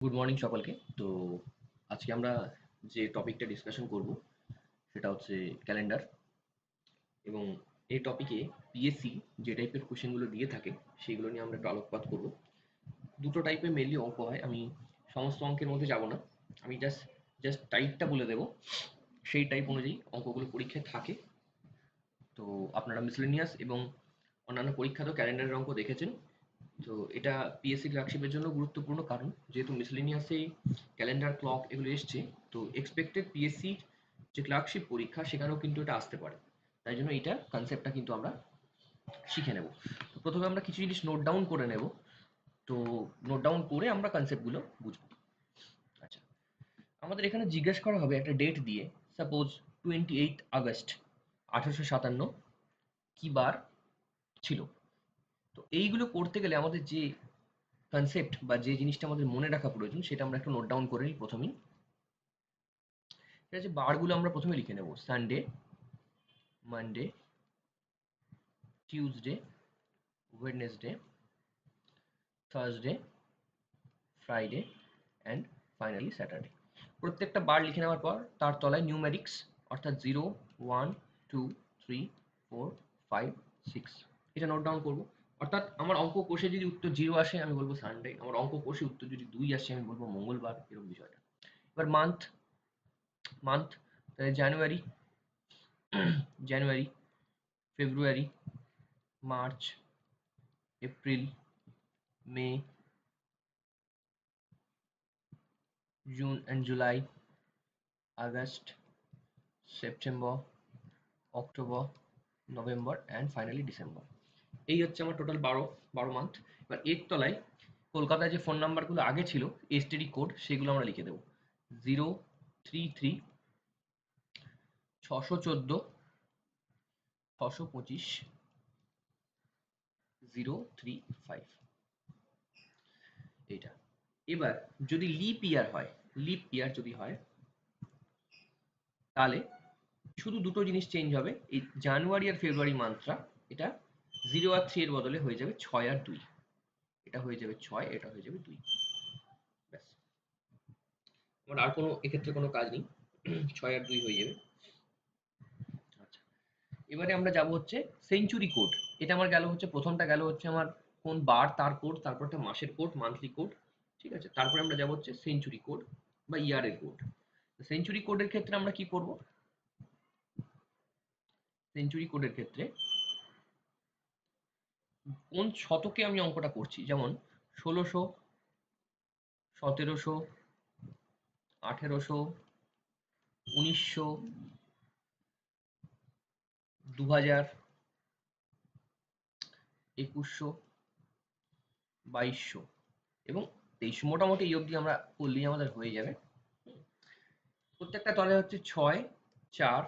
Good morning সকলকে। তো আজকে আমরা যে টপিকটা ডিসকাশন করব সেটা হচ্ছে ক্যালেন্ডার। এবং এই টপিকে পিএসসি যে টাইপের কোশ্চেনগুলো দিয়ে থাকে সেগুলো নিয়ে আমরা একটু আলোকপাত করব। দুটো টাইপের মেনলি অঙ্ক হয়, আমি সমস্ত অঙ্কের মধ্যে যাব না, আমি জাস্ট জাস্ট টাইপটা বলে দেবো, সেই টাইপ অনুযায়ী অঙ্কগুলো পরীক্ষায় থাকে। তো আপনারা মিসলেনিয়াস এবং অন্যান্য পরীক্ষাতেও ক্যালেন্ডারের অঙ্ক দেখেছেন। তো এটা পিএসসি ক্লার্কশিপের জন্য গুরুত্বপূর্ণ, কারণ যেহেতু মিসলেনিয়াসে ক্যালেন্ডার ক্লক এগুলো এসছে, তো এক্সপেক্টেড পিএসসি যে ক্লার্কশিপ পরীক্ষা সেখানেও কিন্তু এটা আসতে পারে। তাই জন্য এইটার কনসেপ্টটা কিন্তু আমরা শিখে নেব। তো প্রথমে আমরা কিছু জিনিস নোট ডাউন করে নেব। তো নোট ডাউন করে আমরা কনসেপ্টগুলো বুঝবো। আচ্ছা, আমাদের এখানে জিজ্ঞেস করা হবে একটা ডেট দিয়ে, সাপোজ 28 আগস্ট 1857 কি বার ছিল। তো এইগুলো করতে গেলে আমাদের যে কনসেপ্ট বা যে জিনিসটা আমাদের মনে রাখা প্রয়োজন সেটা আমরা একটু নোট ডাউন করে নিই প্রথমেই। ঠিক আছে, বারগুলো আমরা প্রথমে লিখে নেব: Sunday, Monday, Tuesday, Wednesday, Thursday, Friday and finally Saturday. প্রত্যেকটা বার লিখে নেওয়ার পর তার তলায় নিউমেরিক্স, অর্থাৎ 0, 1, 2, 3, 4, 5, 6 এটা নোট ডাউন করবো। অর্থাৎ আমার অঙ্ক কোষে যদি উত্তর 0 আসে আমি বলবো সানডে, আমার অঙ্ক কোষে উত্তর যদি 2 আসে আমি বলবো মঙ্গলবার, এরকম বিষয়টা। এবার মান্থ, মান্থ তাহলে January, January, February, March, April, May, June and July, August, September, October, November and finally December. এই হচ্ছে আমার টোটাল 12 মান্থ। এবার এর তলায় কলকাতায় যে ফোন নাম্বারগুলো আগে ছিল এসটিডি কোড সেগুলো আমরা লিখে দেবো: 033 614 625 035, এইটা। এবার যদি লিপ ইয়ার হয়, লিপ ইয়ার যদি হয় তাহলে শুধু দুটো জিনিস চেঞ্জ হবে, এই জানুয়ারি আর ফেব্রুয়ারি মান্থটা, এটা 0 আর 3 এর বদলে হয়ে যাবে 6 আর 2, এটা হয়ে যাবে 6, এটা হয়ে যাবে 2, ব্যাস। আমার আর কোনো এক্ষেত্রে কোনো কাজ নেই, 6 আর 2 হয়ে যাবে। আচ্ছা, এবারে আমরা যাব হচ্ছে সেঞ্চুরি কোড। এটা আমার গেল হচ্ছে, প্রথমটা গেল হচ্ছে আমার কোন বার তার কোড, তারপর একটা মাসের কোড, মান্থলি কোড। ঠিক আছে, তারপরে আমরা যাব হচ্ছে সেঞ্চুরি কোড বা ইয়ারের কোড। সেঞ্চুরি কোডের ক্ষেত্রে আমরা কি করব? সেঞ্চুরি কোডের ক্ষেত্রে কোন শতকে আমি অঙ্কটা করছি, যেমন 1600, 1700, 1800, 1900, 2000, 2100, 2200 এবং 2300, মোটামুটি এই অবধি আমরা করলেই আমাদের হয়ে যাবে। প্রত্যেকটা তলে হচ্ছে 6, 4,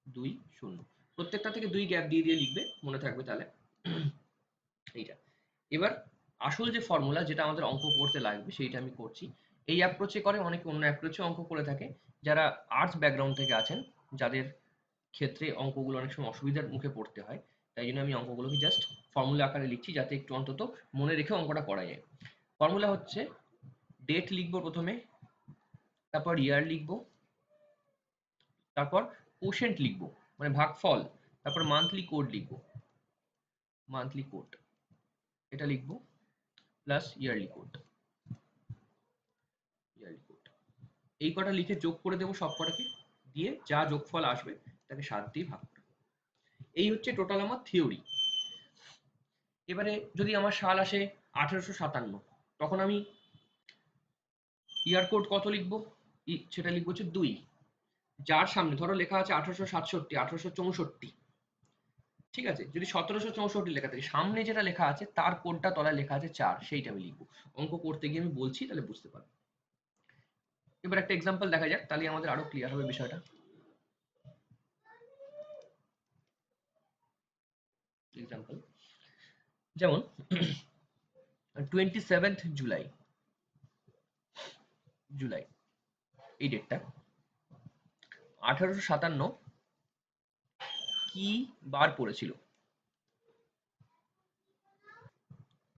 2, 0। প্রত্যেকটা থেকে 2 গ্যাপ দিয়ে দিয়ে লিখবে, মনে থাকবে তাহলে। এইটা। এবার আসল যে ফর্মুলা যেটা আমাদের অঙ্ক করতে লাগবে সেইটা আমি করছি। এই অ্যাপ্রোচে করে, অনেকে অন্য অ্যাপ্রোচে অঙ্ক করে থাকে। যারা আর্টস ব্যাকগ্রাউন্ড থেকে আছেন, যাদের ক্ষেত্রে অঙ্কগুলো অনেক সময় অসুবিধার মুখে পড়তে হয়, তাই জন্য আমি অঙ্কগুলোকে জাস্ট ফর্মুলা আকারে লিখছি যাতে একটু অন্তত মনে রেখে অঙ্কটা করা যায়। ফর্মুলা হচ্ছে ডেট লিখবো প্রথমে, তারপর ইয়ার লিখবো, তারপর কোশেন্ট লিখবো মানে ভাগফল, তারপর মান্থলি কোড লিখবো, মান্থলি কোড এটা লিখবো, plus yearly code, yearly code. এই কটা লিখে যোগ করে দেবো সব কটাকে, দিয়ে যা যোগফল আসবে তাকে 7 দিয়ে ভাগ করে দেবো। এই হচ্ছে টোটাল আমার থিওরি। এবারে যদি আমার সাল আসে 1857, তখন আমি ইয়ার কোড কত লিখবো? সেটা লিখবো হচ্ছে 2। যার সামনে ধরো লেখা আছে 1867, 1864, ঠিক আছে, যদি 1764 লেখা থাকে, সামনে যেটা লেখা আছে তার কোডটা তলায় লেখা আছে 4, সেইটা আমি লিখবো। অঙ্ক করতে গিয়ে আমি বলছি, তাহলে বুঝতে পারবে। এবার একটা এক্সাম্পল দেখা যাক, তাহলে আমাদের আরো ক্লিয়ার হবে বিষয়টা। এক্সাম্পল যেমন 27 জুলাই, জুলাই এই ডেটটা 1857 কি বার পড়েছিল,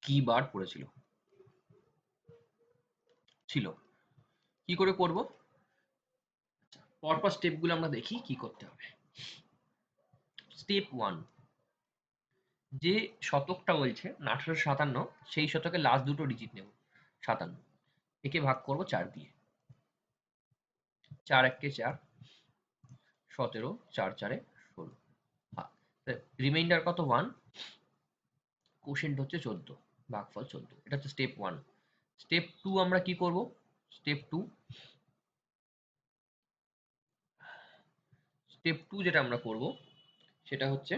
কি বার পড়েছিল? ছিল। কি করে করব? পরপর স্টেপগুলো আমরা দেখি কি করতে হবে। স্টেপ 1, যে শতকটা বলছে 1857, সেই শতকে লাস্ট দুটো ডিজিট নেব 57, একে ভাগ করব 4 দিয়ে। 4 1 4, 17, 4 4 16। রিমাইন্ডার কত? 1, কোশেন্ট হচ্ছে 14, ভাগফল 14। এটা হচ্ছে স্টেপ 1। স্টেপ 2 আমরা কি করব? স্টেপ 2 যেটা আমরা করব সেটা হচ্ছে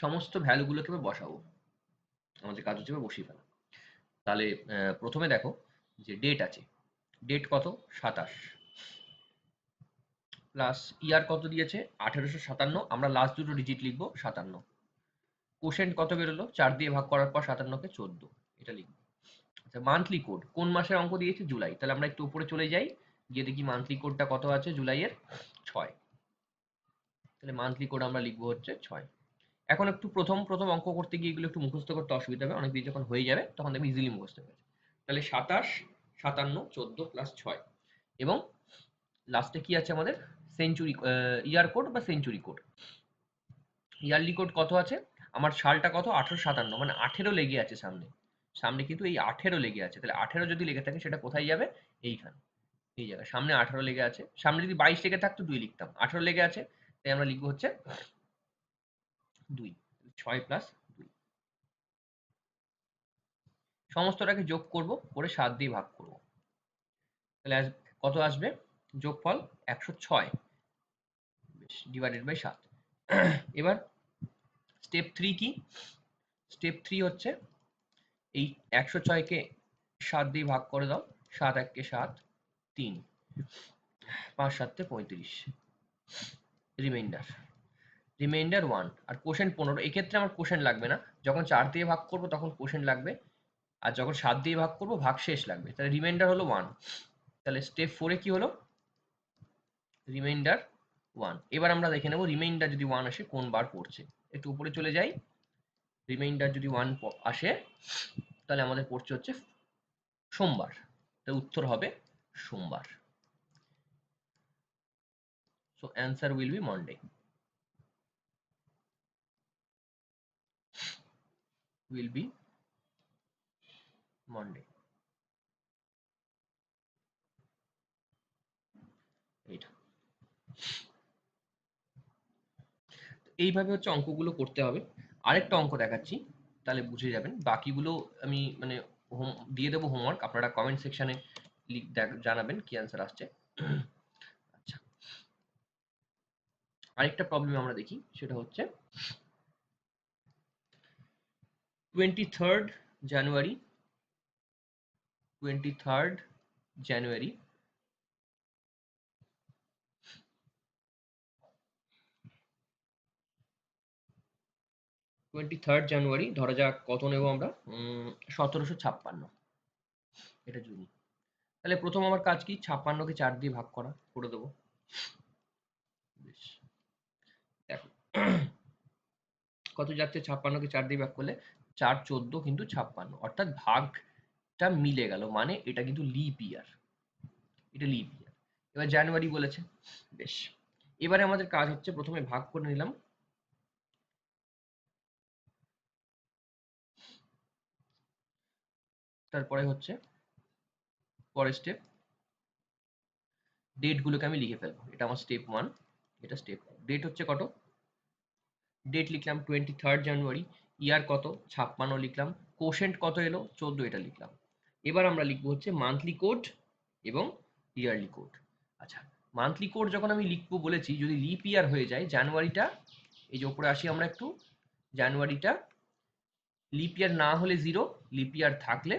সমস্ত ভ্যালুগুলোকে এবার বসাবো। আমাদের কাজ হচ্ছে এবার বসিয়ে ফেলা। তাহলে প্রথমে দেখো যে ডেট আছে, ডেট কত? 27, প্লাস ইয়ার কত দিয়েছে? 1857, আমরা লাস্ট দুটো ডিজিট লিখবো 57। কোশেন্ট কত বেরোলো? 4 দিয়ে ভাগ করার পর 57কে 14, এটা লিখবো। আচ্ছা, মান্থলি কোড কোন মাসের অঙ্ক দিয়েছে? জুলাই। তাহলে আমরা একটু উপরে চলে যাই, গিয়ে দেখি মান্থলি কোডটা কত আছে জুলাইয়ের? 6। তাহলে মান্থলি কোড আমরা লিখবো হচ্ছে 6। এখন একটু প্রথম প্রথম অঙ্ক করতে গিয়ে এগুলো একটু মুখস্থ করতে অসুবিধা হবে, অনেক দিন যখন হয়ে যাবে তখন দেখবি ইজিলি মুখস্থ হয়ে গেছে। তাহলে 27, 57, 14 প্লাস 6, এবং লাস্টে কি আছে আমাদের? সেঞ্চুরি ইয়ার কোড বা সেঞ্চুরি কোড। ইয়ারলি কোড কত আছে? আমার সালটা কত? 1857, মানে 18 লেগে আছে সামনে। সামনে কিন্তু এই 18 লেগে আছে। তাহলে 18 যদি লেগে থাকে সেটা কোথায় যাবে? এইখানে, এই জায়গায়। সামনে 18 লেগে আছে, সামনে যদি 22 লেগে থাকতো 2 লিখতাম, 18 লেগে আছে তাই আমরা লিখবো হচ্ছে 2। 6 প্লাস 2, সমস্তটাকে যোগ করব, করে 7 দিয়ে ভাগ করব। তাহলে কত আসবে? যোগফল 106 ডিভাইডেড বাই 7। এবার স্টেপ 3 কি? স্টেপ 3 হচ্ছে এই 106কে 7 দিয়ে ভাগ করে দাও। 7 1 কে 7, 3, 5 7 35, রিমাইন্ডার 1 আর কোশেন্ট 15। এক্ষেত্রে আমার কোশেন্ট লাগবে না, যখন 4 দিয়ে ভাগ করব তখন কোশেন্ট লাগবে, আর যখন 7 দিয়ে ভাগ করব ভাগ শেষ লাগবে। তাহলে রিমাইন্ডার হলো 1। তাহলে স্টেপ 4 এ কি হলো? রিমাইন্ডার 1। এবার আমরা দেখে নেব রিমাইন্ডার যদি 1 আসে কোন বার পড়ছে। একটু উপরে চলে যাই, রিমাইন্ডার যদি 1 আসে তাহলে আমাদের পড়ছে হচ্ছে সোমবার। তার উত্তর হবে সোমবার। So answer will be Monday. Will be Monday. এইটা এইভাবে হচ্ছে অঙ্কগুলো করতে হবে। আরেকটা অঙ্ক দেখাচ্ছি, তাহলে বুঝে যাবেন। বাকিগুলো আমি মানে হোম দিয়ে দেবো হোমওয়ার্ক, আপনারা কমেন্ট সেকশনে জানাবেন কি অ্যান্সার আসছে। আচ্ছা, আরেকটা প্রবলেম আমরা দেখি, সেটা হচ্ছে 23rd জানুয়ারি 23rd জানুয়ারি 23rd জানুয়ারি, ধরা যাক কত নেব আমরা? 1756, এটা জুনি। তাহলে প্রথম আমার কাজ কি? 56কে 4 দিয়ে ভাগ করা, করে দেবো। বেশ, দেখো কত যাচ্ছে? 56কে 4 দিয়ে ভাগ করলে 4 14, কিন্তু 56, অর্থাৎ ভাগটা মিলে গেল, মানে এটা কিন্তু লিপ ইয়ার। এটা লিপ ইয়ার। এবার জানুয়ারি বলেছে, বেশ। এবারে আমাদের কাজ হচ্ছে প্রথমে ভাগ করে নিলাম, তারপরে হচ্ছে পরের স্টেপ, ডেট গুলোকে আমি লিখে ফেলবো। এটা আমার স্টেপ 1, এটা স্টেপ 2। ডেট হচ্ছে কত? ডেট লিখলাম 23rd জানুয়ারি, ইয়ার কত? 56 লিখলাম, কোশেন্ট কত এলো? 14, এটা লিখলাম। এবার আমরা লিখবো হচ্ছে মান্থলি কোড এবং ইয়ারলি কোড। আচ্ছা, মান্থলি কোড যখন আমি লিখবো বলেছি, যদি লিপ ইয়ার হয়ে যায়, জানুয়ারিটা, এই যে উপরে আসি আমরা একটু, জানুয়ারিটা লিপ ইয়ার না হলে 0, লিপ ইয়ার থাকলে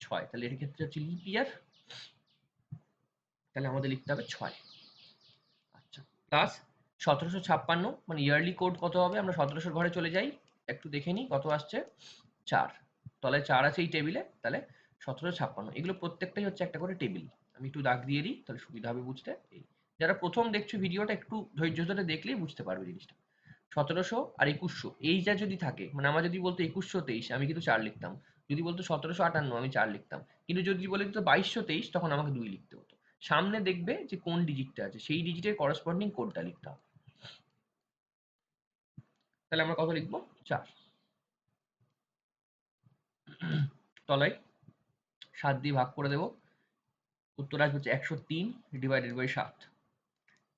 6। তাহলে এর ক্ষেত্রে হচ্ছে লিপ ইয়ার, তাহলে আমাদের লিখতে হবে 6। আচ্ছা, প্লাস 1756, মানে ইয়ারলি কোড কত হবে? আমরা 1700 ঘরে চলে যাই, একটু দেখে নিই কত আসছে। 4, তলায় 4 আছে এই টেবিলে, তাহলে 1756। এগুলো প্রত্যেকটাই হচ্ছে একটা করে টেবিল। আমি একটু দাগ দিয়ে দিই, তাহলে সুবিধা হবে বুঝতে। এই যারা প্রথম দেখছো ভিডিওটা, একটু ধৈর্য ধরে দেখলেই বুঝতে পারবে জিনিসটা। 1700 আর 2100, এই যা যদি থাকে, মানে আমার যদি বলতো 2123, আমি কিন্তু 4 লিখতাম। যদি বলতো 1758 আমি 4 লিখতাম, কিন্তু যদি বলে দিত 2223 তখন আমাকে 2 লিখতে হতো। সামনে দেখবে যে কোন ডিজিটটা আছে, সেই ডিজিটের করসপন্ডিং কোডটা লিখতে হবে। তাহলে আমরা কত লিখবো? 4। তলায় 7 দিয়ে ভাগ করে দেব, উত্তর আসবে হচ্ছে 103 ডিভাইডেড বাই 7।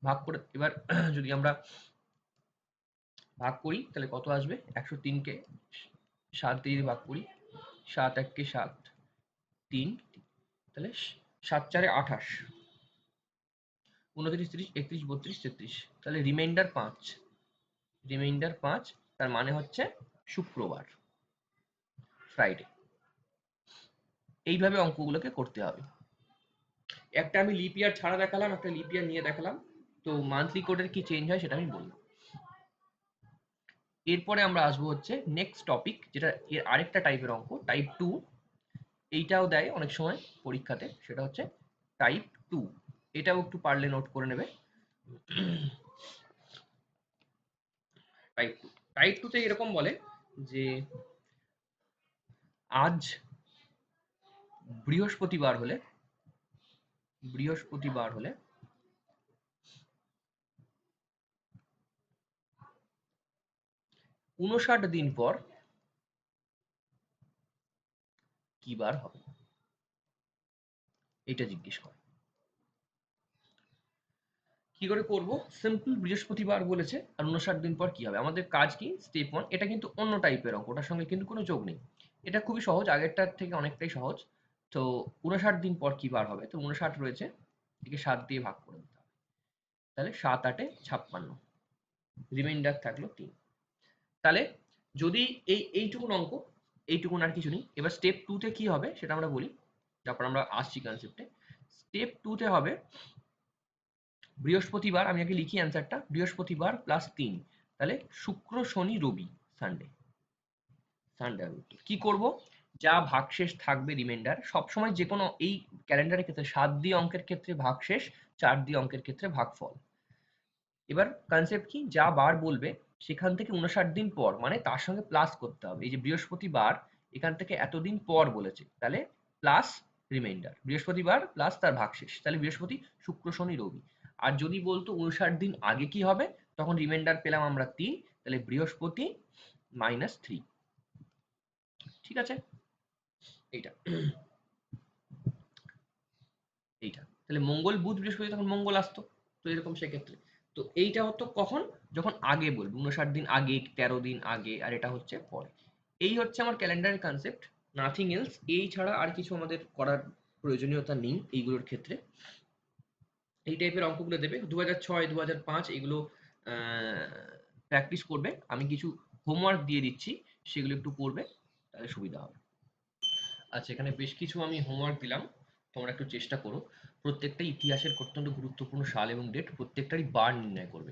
ভাগ করে এবার যদি আমরা ভাগ করি তাহলে কত আসবে? 103 কে 7 দিয়ে ভাগ করি, 7 1 কে 7, 3, তাহলে 7 4 28, 29 30 31 32 33, তাহলে রিমাইন্ডার 5, রিমাইন্ডার 5, তার মানে হচ্ছে শুক্রবার, ফ্রাইডে। এইভাবে অঙ্কগুলোকে করতে হবে। একটা আমি লিপ ইয়ার ছাড়া দেখালাম, একটা লিপ ইয়ার নিয়ে দেখালাম। তো মান্থলি কোডের কি চেঞ্জ হয় সেটা আমি বললাম। এরপরে আমরা আসবো হচ্ছে নেক্সট টপিক, যেটা এর আরেকটা টাইপের অঙ্ক, টাইপ 2। এইটাও দেয় অনেক সময় পরীক্ষাতে, সেটা হচ্ছে টাইপ 2। এটাও একটু পারলে নোট করে নেবে। টাইপ 2, টাইপ 2 তে এরকম বলে যে আজ বৃহস্পতিবার হলে 59 দিন পর কি বার হবে, এটা জিজ্ঞেস করে। কি করে করব? সিম্পল, বৃহস্পতিবার বলেছে আর 59 দিন পর কি হবে। আমাদের কাজ কি? স্টেপ 1, এটা কিন্তু অন্য টাইপের অঙ্ক, ওটার সঙ্গে কিন্তু কোনো যোগ নেই। এটা খুবই সহজ, আগেরটার থেকে অনেকটাই সহজ। তো 59 দিন পর কি বার হবে? তো 59 রয়েছে, একে 7 দিয়ে ভাগ করে দিতে হবে। তাহলে 7 8 56, রিমাইন্ডার থাকলো 3। তাহলে যদি এইটুকুন অঙ্ক, এইটুকুন, আর কিছু নেই। এবার স্টেপ 2 তে কি হবে সেটা আমরা বলি, তারপর আমরা আসছি কনসেপ্টে। স্টেপ 2 তে হবে বৃহস্পতিবার, আমি আগে লিখি অ্যান্সারটা, বৃহস্পতিবার প্লাস 3, তাহলে শুক্র শনি রবি, সানডে। সানডে আমি কি করব? যা ভাগশেষ থাকবে রিমাইন্ডার, সবসময় যে কোনো এই ক্যালেন্ডারের ক্ষেত্রে 7 দিয়ে অঙ্কের ক্ষেত্রে ভাগশেষ, 4 দিয়ে অঙ্কের ক্ষেত্রে ভাগফল। এবার কনসেপ্ট কি? যা বার বলবে সেখান থেকে 59 দিন পর, মানে তার সঙ্গে প্লাস করতে হবে। এই যে বৃহস্পতিবার, এখান থেকে এতদিন পর বলেছে, তাহলে প্লাস রিমাইন্ডার, বৃহস্পতিবার প্লাস তার ভাগশেষ, তাহলে বৃহস্পতি শুক্র শনি রবি। আর যদি বলতো 59 দিন আগে কি হবে, তখন রিমাইন্ডার পেলাম আমরা 3, তাহলে বৃহস্পতি -3। ঠিক আছে? এইটা এইটা তাহলে মঙ্গল বুধ বৃহস্পতি, তখন মঙ্গল আসতো। তো এরকম সেক্ষেত্রে তো এইটা হতো কখন? যখন আগে বলবো 59 দিন আগে, 13 দিন আগে, আর এটা হচ্ছে পরে। এই হচ্ছে আমার ক্যালেন্ডারের কনসেপ্ট, নাথিং এলস। এই ছাড়া আর কিছু আমাদের করার প্রয়োজনীয়তা নেই এইগুলোর ক্ষেত্রে। এই টাইপের অঙ্কগুলো দেবে 2006 2005, এগুলো প্র্যাকটিস করবে। আমি কিছু হোমওয়ার্ক দিয়ে দিচ্ছি, সেগুলো একটু করবে, তাহলে সুবিধা হবে। আচ্ছা, এখানে বেশ কিছু আমি হোমওয়ার্ক দিলাম, তোমরা একটু চেষ্টা করো। প্রত্যেকটা ইতিহাসের অত্যন্ত গুরুত্বপূর্ণ সাল এবং ডেট, প্রত্যেকটারই বার নির্ণয় করবে।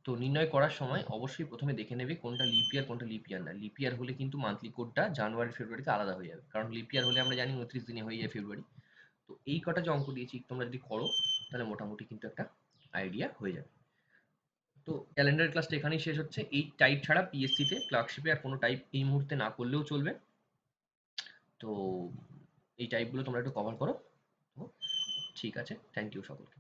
তো নির্ণয় করার সময় অবশ্যই প্রথমে দেখে নেবে কোনটা লিপ ইয়ার কোনটা লিপ ইয়ার না। লিপ ইয়ার হলে কিন্তু মান্থলি কোডটা জানুয়ারি ফেব্রুয়ারিতে আলাদা হয়ে যাবে, কারণ লিপ ইয়ার হলে আমরা জানি 29 দিনে হয়ে যায় ফেব্রুয়ারি। তো এই কটা যে অঙ্ক দিয়েছি তোমরা যদি করো, তাহলে মোটামুটি কিন্তু একটা আইডিয়া হয়ে যাবে। তো ক্যালেন্ডার ক্লাসটা এখানেই শেষ হচ্ছে। এই টাইপ ছাড়া পিএসসিতে ক্লার্কশিপে আর কোনো টাইপ এই মুহূর্তে না করলেও চলবে। তো এই টাইপগুলো তোমরা একটু কভার করো। ঠিক আছে, থ্যাংক ইউ সকলকে।